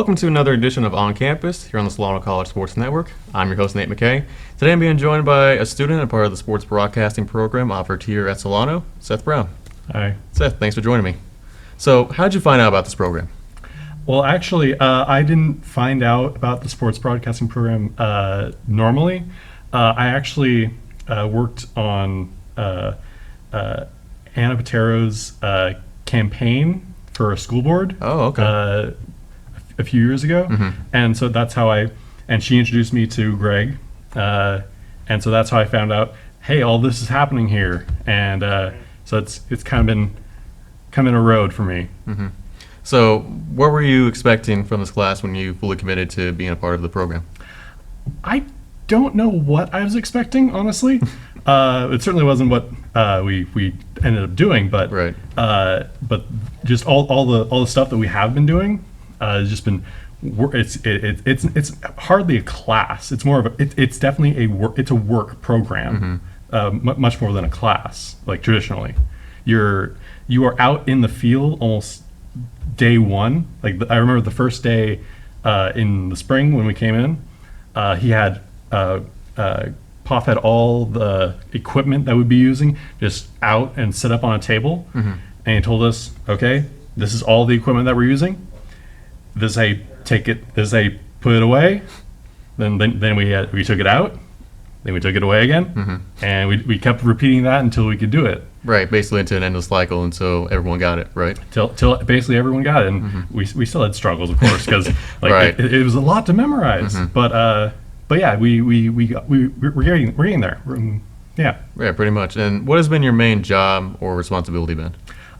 Welcome to another edition of On Campus here on the Solano College Sports Network. I'm your host, Nate Macay. Today I'm being joined by a student and part of the sports broadcasting program offered here at Solano, Seth Brown. Hi. Seth, thanks for joining me. So, how did you find out about this program? Well, actually, I didn't find out about the sports broadcasting program normally. I actually worked on Anna Patero's campaign for a school board. Oh, okay. A few years ago, and so that's how and she introduced me to Greg, and so that's how I found out, hey, all this is happening here, and so it's kind of been a road for me. So, what were you expecting from this class when you fully committed to being a part of the program? I don't know what I was expecting, honestly. It certainly wasn't what we ended up doing, but Right. But just all the stuff that we have been doing has just been. It's hardly a class. It's more of it's definitely it's a work program, much more than a class. Like traditionally, you are out in the field almost day one. Like I remember the first day in the spring when we came in, he had Poff had all the equipment that we'd be using just out and set up on a table, and he told us, okay, this is all the equipment that we're using. This is how you take it. This is how you put it away. Then we took it out. Then we took it away again, and we kept repeating that until we could do it. Right, basically into an endless cycle until everyone got it, right? Till basically everyone got it, and we still had struggles, of course, because like Right. it was a lot to memorize. But yeah, we're getting there. Yeah, Yeah, pretty much. And what has been your main job or responsibility been?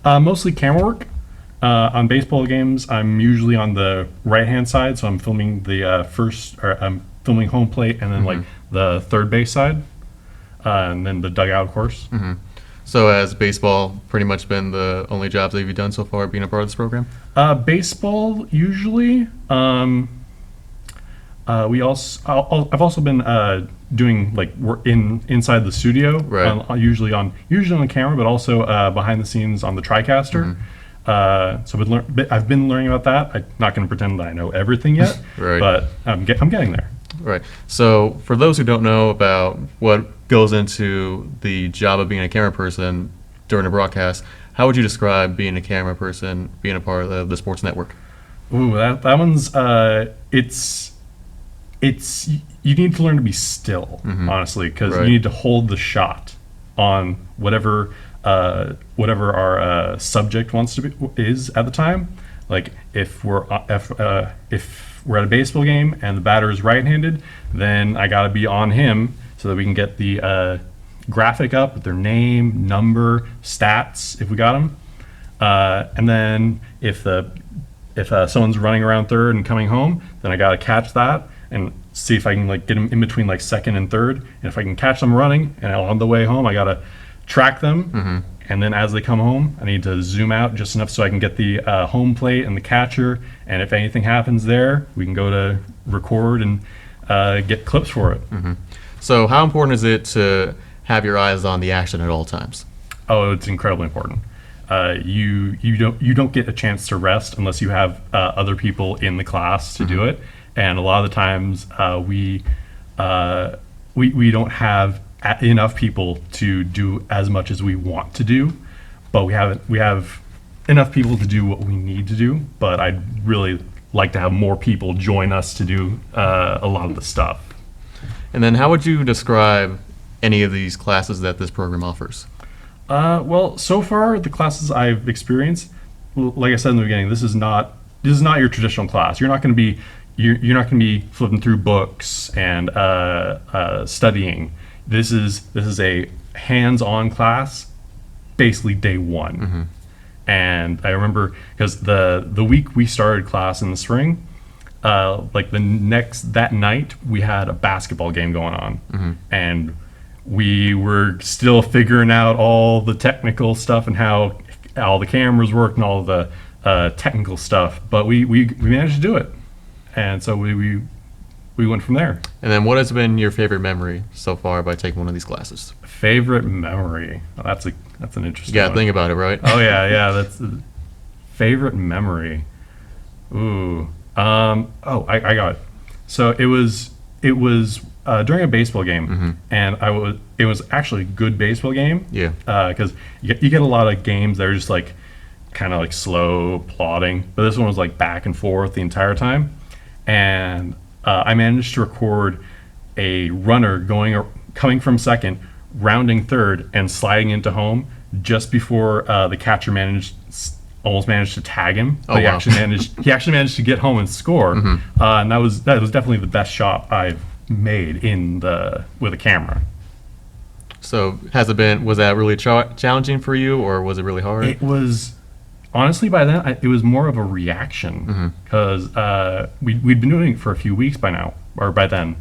mostly camera work. On baseball games, I'm usually on the right-hand side, so I'm filming the I'm filming home plate, and then like the third base side, and then the dugout, of course. So, has baseball pretty much been the only jobs that you've done so far being a part of this program? Baseball usually. I've also been doing like work inside the studio, Right. usually on camera, but also behind the scenes on the TriCaster. So I've been learning about that. I'm not going to pretend that I know everything yet, Right. but I'm getting there. Right. So, for those who don't know about what goes into the job of being a camera person during a broadcast, how would you describe being a camera person, being a part of the sports network? Ooh, that one's it's you need to learn to be still, honestly, because Right. you need to hold the shot on whatever our subject is at the time. Like if we're at a baseball game and the batter is right-handed, then I got to be on him so that we can get the graphic up with their name, number, stats if we got them, and then if someone's running around third and coming home, then I got to catch that and see if I can like get them in between like second and third, and if I can catch them running and on the way home I got to track them, and then as they come home I need to zoom out just enough so I can get the home plate and the catcher, and if anything happens there we can go to record and get clips for it. So, how important is it to have your eyes on the action at all times? Oh, it's incredibly important. You don't get a chance to rest unless you have other people in the class to do it, and a lot of the times we don't have enough people to do as much as we want to do, but we have enough people to do what we need to do. But I'd really like to have more people join us to do a lot of the stuff. And then, how would you describe any of these classes that this program offers? Well, so far the classes I've experienced, like I said in the beginning, this is not your traditional class. You're not going to be flipping through books and studying. This is a hands-on class, basically day one. And I remember because the week we started class in the spring, like that night we had a basketball game going on, and we were still figuring out all the technical stuff and how all the cameras worked and all the technical stuff, but we managed to do it, and so we went from there. And then, what has been your favorite memory so far by taking one of these classes? Favorite memory? Oh, that's an interesting Yeah, one. think about it, right? Oh yeah, that's favorite memory. Ooh, I got it. So it was during a baseball game, and it was actually a good baseball game. Yeah. Because you get a lot of games that are just like kind of like slow plodding, but this one was like back and forth the entire time, and I managed to record a runner coming from second, rounding third, and sliding into home just before the catcher almost managed to tag him. Oh, But wow. he actually managed to get home and score, and that was definitely the best shot I've made with a camera. So was that really challenging for you, or was it really hard? It was honestly, by then it was more of a reaction because we'd been doing it for a few weeks by then,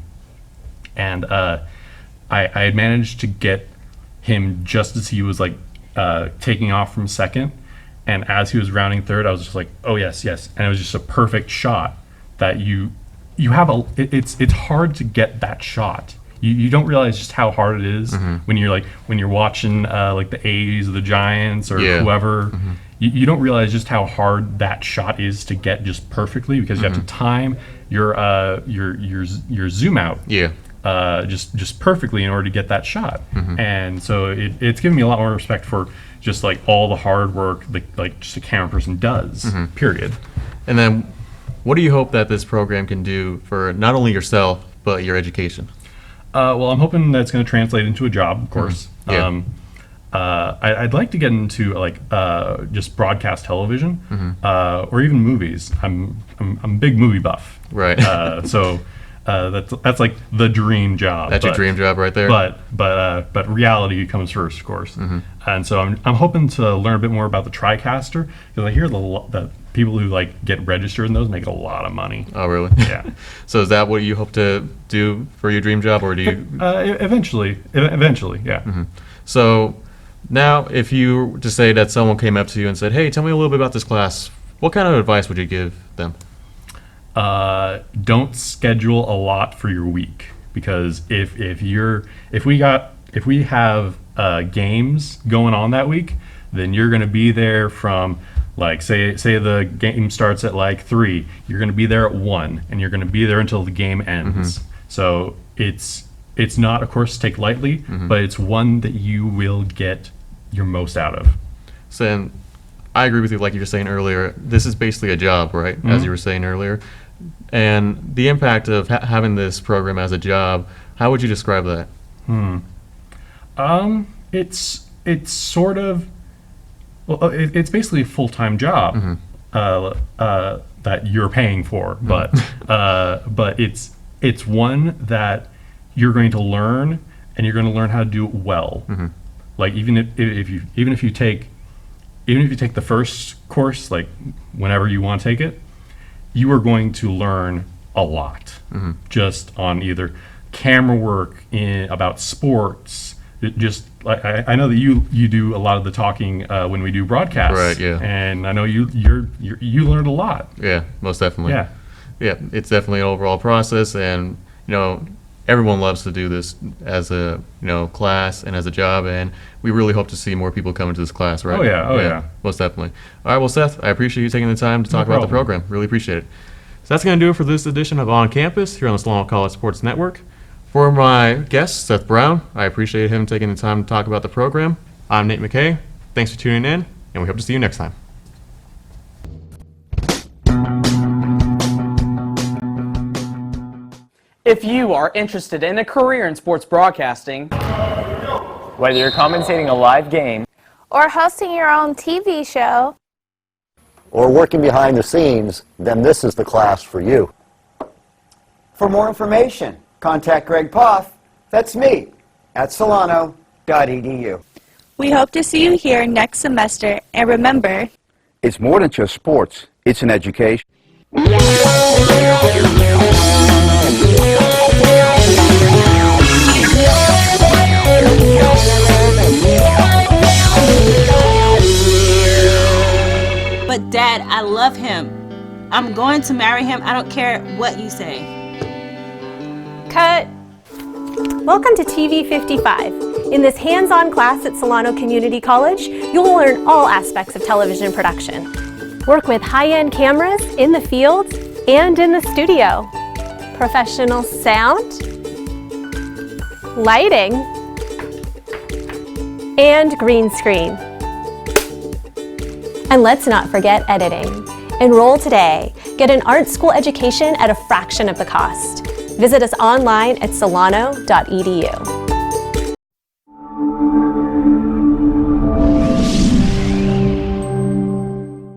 and I had managed to get him just as he was like taking off from second, and as he was rounding third, I was just like, oh yes, and it was just a perfect shot that you have it's hard to get that shot. You don't realize just how hard it is when you're watching like the A's or the Giants or whoever. You don't realize just how hard that shot is to get just perfectly, because you have to time your zoom out just perfectly in order to get that shot. And so it's given me a lot more respect for just like all the hard work like just a camera person does. Period. And then, what do you hope that this program can do for not only yourself but your education? Well, I'm hoping that's going to translate into a job, of course. Yeah. I'd like to get into like just broadcast television or even movies. I'm a big movie buff, Right. So that's like the dream job. That's your dream job right there. But reality comes first, of course. And so I'm hoping to learn a bit more about the TriCaster, because I hear that people who like get registered in those make a lot of money. Oh, really? Yeah. So is that what you hope to do for your dream job, or do you? Eventually, yeah. So now, if you were to say that someone came up to you and said, "Hey, tell me a little bit about this class," what kind of advice would you give them? Don't schedule a lot for your week, because if we have games going on that week, then you're going to be there from like say the game starts at like 3, you're going to be there at 1, and you're going to be there until the game ends. So it's not, of course, take lightly, but it's one that you will get your most out of. So then, I agree with you. Like you were saying earlier, this is basically a job, right? As you were saying earlier, and the impact of having this program as a job. How would you describe that? It's sort of, well, it's basically a full-time job that you're paying for, but it's one that you're going to learn, and you're going to learn how to do it well. Like even if you take the first course, like whenever you want to take it, you are going to learn a lot just on either camera work, about sports. Just like I know that you do a lot of the talking when we do broadcasts, Right, yeah. And I know you learned a lot. Yeah, most definitely. Yeah. It's definitely an overall process, and everyone loves to do this as a class and as a job, and we really hope to see more people come into this class, right? Oh yeah. Most definitely. All right, well, Seth, I appreciate you taking the time to talk about the problem. program. Really appreciate it. So that's going to do it for this edition of On Campus here on the Solano College Sports Network. For my guest, Seth Brown, I appreciate him taking the time to talk about the program. I'm Nate Macay. Thanks for tuning in, and we hope to see you next time. If you are interested in a career in sports broadcasting, whether you're commentating a live game or hosting your own TV show, or working behind the scenes, then this is the class for you. For more information, contact Greg Poff, that's me, at solano.edu. We hope to see you here next semester, and remember, It's more than just sports, it's an education. But Dad, I love him. I'm going to marry him. I don't care what you say. Cut. Welcome to TV 55. In this hands-on class at Solano Community College, you'll learn all aspects of television production. Work with high-end cameras in the field and in the studio. Professional sound, lighting, and green screen. And let's not forget editing. Enroll today. Get an art school education at a fraction of the cost. Visit us online at solano.edu.